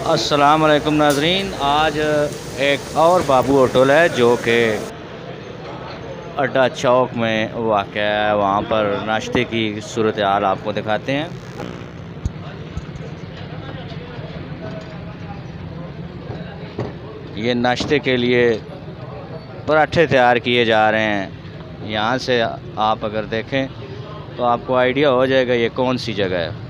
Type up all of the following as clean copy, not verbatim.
अस्सलाम वालेकुम नाज़रीन। आज एक और बाबू होटल है जो कि अड्डा चौक में वाक़या है। वहाँ पर नाश्ते की सूरत हाल आपको दिखाते हैं। ये नाश्ते के लिए पराठे तैयार किए जा रहे हैं। यहाँ से आप अगर देखें तो आपको आइडिया हो जाएगा ये कौन सी जगह है।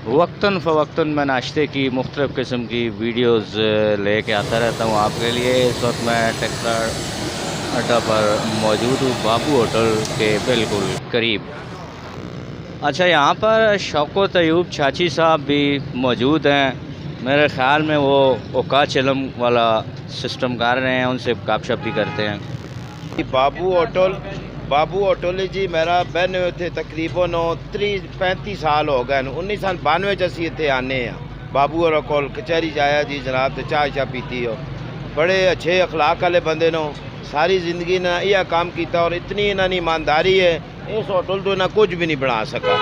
वक्तन फ़वक्तन मैं नाश्ते की मुख्तलिफ़ किस्म की वीडियोस लेके आता रहता हूँ आपके लिए। इस वक्त मैं टेक्सला अड्डा पर मौजूद हूँ, बाबू होटल के बिल्कुल करीब। अच्छा, यहाँ पर शौकत अयूब चाची साहब भी मौजूद हैं। मेरे ख़्याल में वो ओका चलम वाला सिस्टम कर रहे हैं, उनसे गपशप भी करते हैं। बाबू होटल जी मेरा बहने इतने तकरीबन 35 साल हो गए। 1992 असी इतने आने हैं। बाबू और कोल कचहरी जाया जी जनाब, तो चाह चाह पीती हो। बड़े अच्छे अखलाक वाले बंदे नो, सारी ज़िंदगी ने यह काम किया और इतनी इन्होंने ईमानदारी है, इस होटल तो इन्हें कुछ भी नहीं बना सका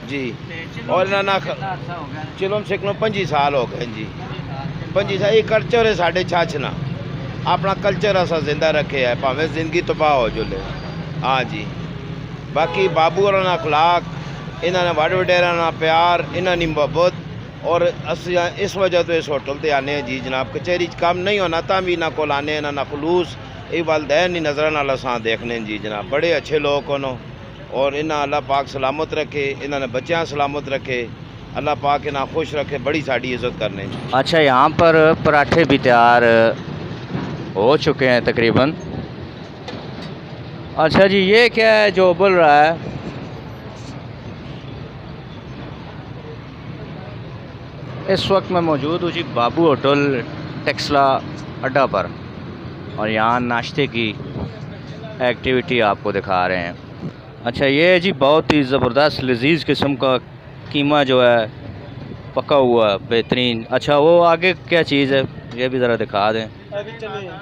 जी। और इन्होंने चलो सिकलो 25 साल हो गए जी। 25 साल ये कल्चर है साढ़े छाछना, अपना कल्चर असा जिंदा रखे है, भावें जिंदगी तबाह हो जुले। हाँ जी, बाकी बाबू और अखलाक, इन्होंने वड वडेरा ना प्यार, इन्होंने मोहब्बत, और अस इस वजह तो इस होटल ते आने जी जनाब। कचहरी काम नहीं होना ता भी इन्होंने को आने, इन्होंने खलूस ये वालदैन ही नजर नाल असा देखने जी जनाब। बड़े अच्छे लोग होनो और इन्हें अल्लाह पाक सलामत रखे, इन्होंने बच्चा सलामत रखे, अल्लाह पाक इन्हें खुश रखे, बड़ी साड़ी इज्जत करने। अच्छा, यहाँ पर पराठे भी तैयार हो चुके हैं तकरीबन। अच्छा जी, ये क्या है जो उबल रहा है? इस वक्त मैं मौजूद हूँ जी बाबू होटल टेक्सला अड्डा पर, और यहाँ नाश्ते की एक्टिविटी आपको दिखा रहे हैं। अच्छा, ये जी बहुत ही ज़बरदस्त लजीज़ किस्म का कीमा जो है, पका हुआ बेहतरीन। अच्छा, वो आगे क्या चीज़ है ये भी ज़रा दिखा दें।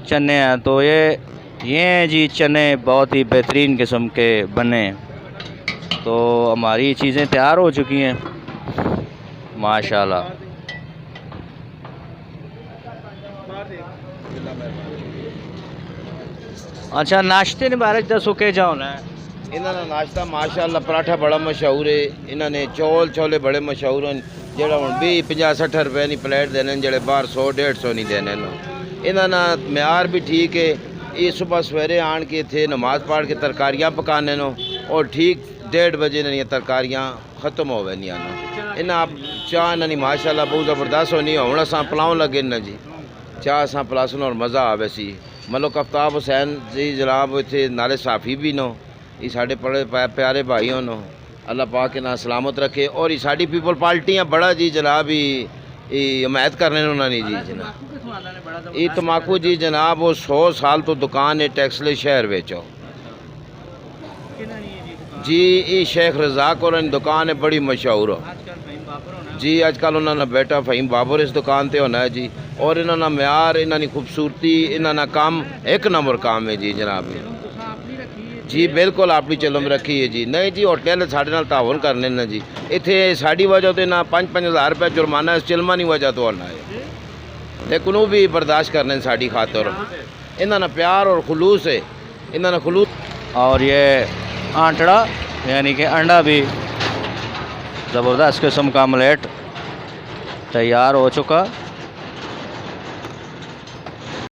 चने हैं, तो ये हैं जी चने, बहुत ही बेहतरीन किस्म के बने। तो हमारी चीज़ें तैयार हो चुकी हैं माशाल्लाह। अच्छा, नाश्ते ने बारे दसो के जाना है। इन्होंने नाश्ता माशाल्लाह पराठा बड़ा मशहूर है। इन्होंने चौल छोले बड़े मशहूर हैं, जोड़ा हम 20-50-60 रुपए की प्लेट देने, जोड़े बाहर 100-150 नहीं देने। इन्होंने म्यार भी ठीक है। ये सुबह सवेरे आन के थे नमाज पढ़ के तरकारियाँ पकाने नो, और ठीक 1:30 बजे इन्होंने तरकारियाँ ख़त्म हो गई। इन्हें आप चाह इन्होंने माशाल्लाह बहुत ज़बरदस्त होनी। हम असा पिलाओ लगे न जी, चाह असा पिलासन और मज़ा आवे सी। मलिक आफ्ताब हुसैन जी जनाब इतने नाले साफ़ी भी नो, ये साढ़े बड़े प्यारे भाई हो नो, अल्लाह पाक इन्हें सलामत रखे। और ये साड़ी पीपल पार्टियाँ बड़ा जी जनाब ही हमायत करने उन्होंने जी जनाब। ये तम्बाकू जी जनाब वो 100 साल तो दुकान है टेक्सले शहर बेचो जी। ये शेख रज़ाक और दुकान है बड़ी मशहूर हो जी। आजकल उन्होंने बेटा फ़हीम बाबर इस दुकान पर होना है जी। और इन्होंने म्यार, इन्होंने खूबसूरती, इन्होंने काम एक नंबर काम है जी जनाब जी। बिल्कुल अपनी चलम रखी है जी। नहीं जी, होटल साढ़े नाल तावन करने न जी। इतने साड़ी वजह तो ना 5-5 हज़ार रुपये जुर्माना इस चिलमा नहीं वजह तो होना है, लेकिन वो भी बर्दाश्त करने साड़ी खातर। इन्होंने प्यार और खलूस है, इन्होंने खलूस। और ये आंटड़ा यानी कि अंडा भी ज़बरदस्त किस्म का आमलेट तैयार हो चुका।